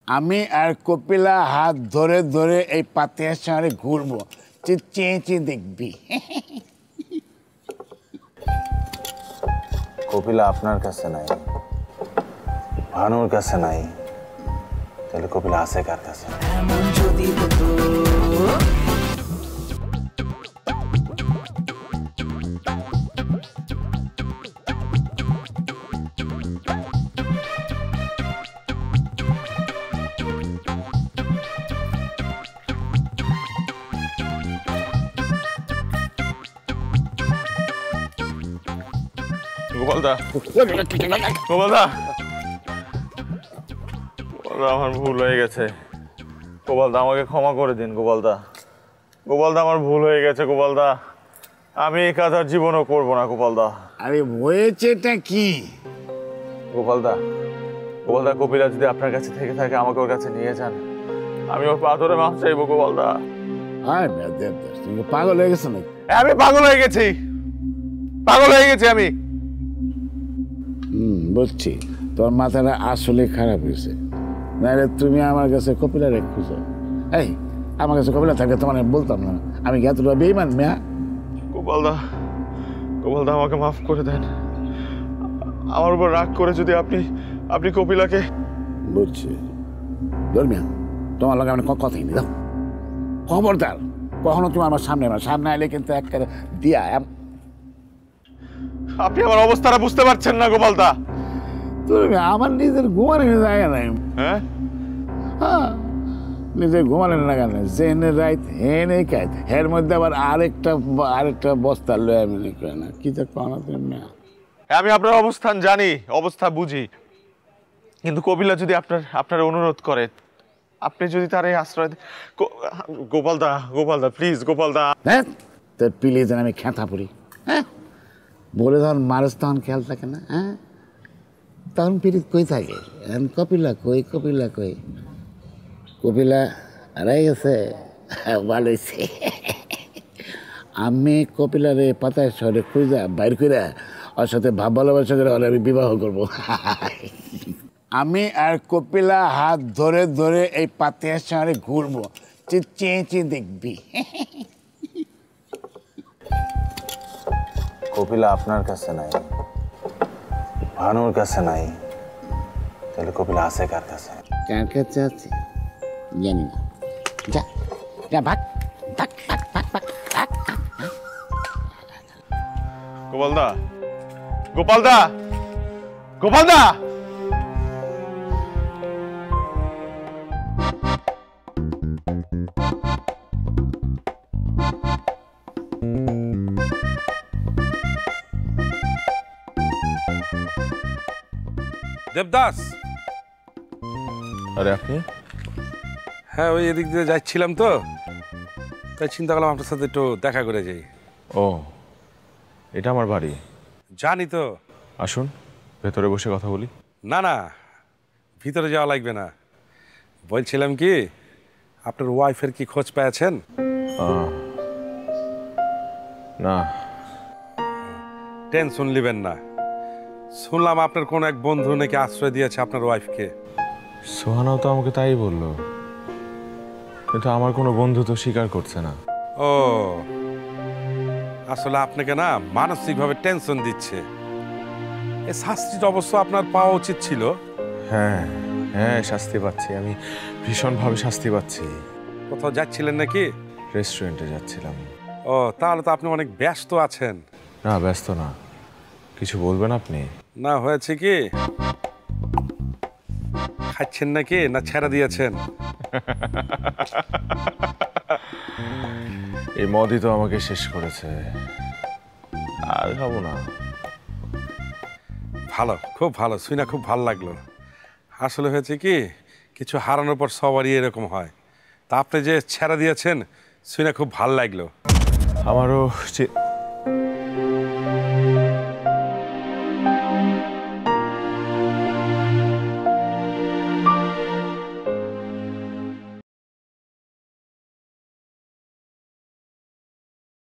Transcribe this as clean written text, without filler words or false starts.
আমি আর কপিলা হাত ধরে ধরে এই পাতিয়ার শহরে ঘুরবো, তুই চেঁচে দেখবি। কপিলা আপনার কাছে নাই, ভানুর কাছে নাই, তাহলে কপিলা আছে কার কাছে? গোপালদা, গোপালদা, আমার ভুল হয়ে গেছে। গোপালদা আমাকে ক্ষমা করে দিন। গোপালদা, গোপালদা আমার ভুল হয়ে গেছে। গোপালদা, আমি এই কাজ আর জীবনও করবো না। গোপালদা, আরে হয়েছেটা কি? গোপালদা, গোপালদা, কপিলা যদি আপনার কাছে থেকে থাকে আমাকে ওর কাছে নিয়ে যান, আমি ওর পা ধরে মাফ চাইবো। গোপালদা, তুমি পাগল হয়ে গেছো নাকি? আমি পাগল হয়ে গেছি, পাগল হয়ে গেছি আমি। বুঝছি, তোর মাথাটা আসলে খারাপ হয়েছে। নাহলে তুমি আমার কাছে কপিলা রেখেছো। এই, আমার কাছে কপিলা থাকলে তোমার বলতাম না। আমি কি এতটা বেইমান মেয়া? গোপালদা, গোপালদা, আমাকে মাফ করে দেন। আমার উপর রাগ করে যদি আপনি কপিলাকে... বুঝছি, ধর্মিয়া, তোমার লগে আমি কথাই নি। দাও খবরদার, কখনো তুমি আমার সামনে আইলে কিন্তু এক দিয়া। আপনি আমার অবস্থাটা বুঝতে পারছেন না গোপালদা। তুমি আমার নিজের ঘুমানোর জায়গা নাই। হ্যাঁ, নিজের ঘুমানোর জায়গা নাই। জেনে রাইত হেনে খাইত, এর মধ্যে আবার আরেকটা বস্তা লয়ে আমি লিখবে না। কি তো কোনো তুমি? আমি আপনার অবস্থান জানি, অবস্থা বুঝি, কিন্তু কপিলা যদি আপনার অনুরোধ করে, আপনি যদি তার এই আশ্রয়... গোপালদা, গোপালদা, প্লিজ গোপালদা। হ্যাঁ, তোর পিলে যেন আমি খেঁথা পড়ি। হ্যাঁ, বলে তখন মানুষ তখন খেয়াল থাকে না। হ্যাঁ, তখন পিড়িত কই থাকে? কপিলা কই, কপিলা কই? কপিলা হারাই গেছে। ভালো হয়েছে, আমি কপিলারে পাতায় শহরে খুঁজা বাইর করে ওর সাথে ভাব ভালোবাসা করে আমি বিবাহ করবো। আমি আর কপিলা হাত ধরে ধরে এই পাতিয়ার শহরে ঘুরবো, তুই চেঁচে দেখবি। কপিলা আপনার কাছে নাই, ভানুর কাছে নাই, তাহলে কপিলা আছে কার কাছে? কার কাছে আছে জানি না। যা যা, ভাগ ভাগ ভাগ ভাগ ভাগ ভাগ। গোপালদা, গোপালদা, গোপালদা, দেবদাস। আরে আপনি? হ্যাঁ, ওই এদিক দিয়ে যাচ্ছিলাম তো, তাই চিন্তা করলাম আপনার সাথে একটু দেখা করে যাই। ও, এটা আমার বাড়ি। জানি তো। আসুন, ভেতরে বসে কথা বলি। না না, ভিতরে যাওয়া লাগবে না। বলছিলাম কি, আপনার ওয়াইফের কি খোঁজ পেয়েছেন? না। টেনশন নেবেন না। শুনলাম আপনার কোন এক বন্ধু নাকি আশ্রয় দিয়েছে আপনার ওয়াইফকে। সোহানাও তো আমাকে তাই বললো, কিন্তু আমার কোনো বন্ধু তো স্বীকার করছে না। ও, আসলে আপনাকে না মানসিকভাবে টেনশন দিচ্ছে। এই শাস্তিটা অবশ্য আপনার পাওয়া উচিত ছিল। হ্যাঁ হ্যাঁ, শাস্তি পাচ্ছি আমি, ভীষণভাবে শাস্তি পাচ্ছি। কোথাও যাচ্ছিলেন নাকি? রেস্টুরেন্টে যাচ্ছিলাম। ও, তাহলে তো আপনি অনেক ব্যস্ত আছেন। না, ব্যস্ত না। কিছু বলবেন আপনি? না, হয়েছে কি, খাচ্ছেন নাকি না ছেড়ে দিয়েছেন? এই মদই তো আমাকে শেষ করেছে, আর খাবো না। ভালো, খুব ভালো, শুনে খুব ভালো লাগলো। আসলে হয়েছে কি, কিছু হারানোর পর সবারই এরকম হয়। তা আপনি যে ছেড়ে দিয়েছেন শুনে খুব ভালো লাগলো। আমারও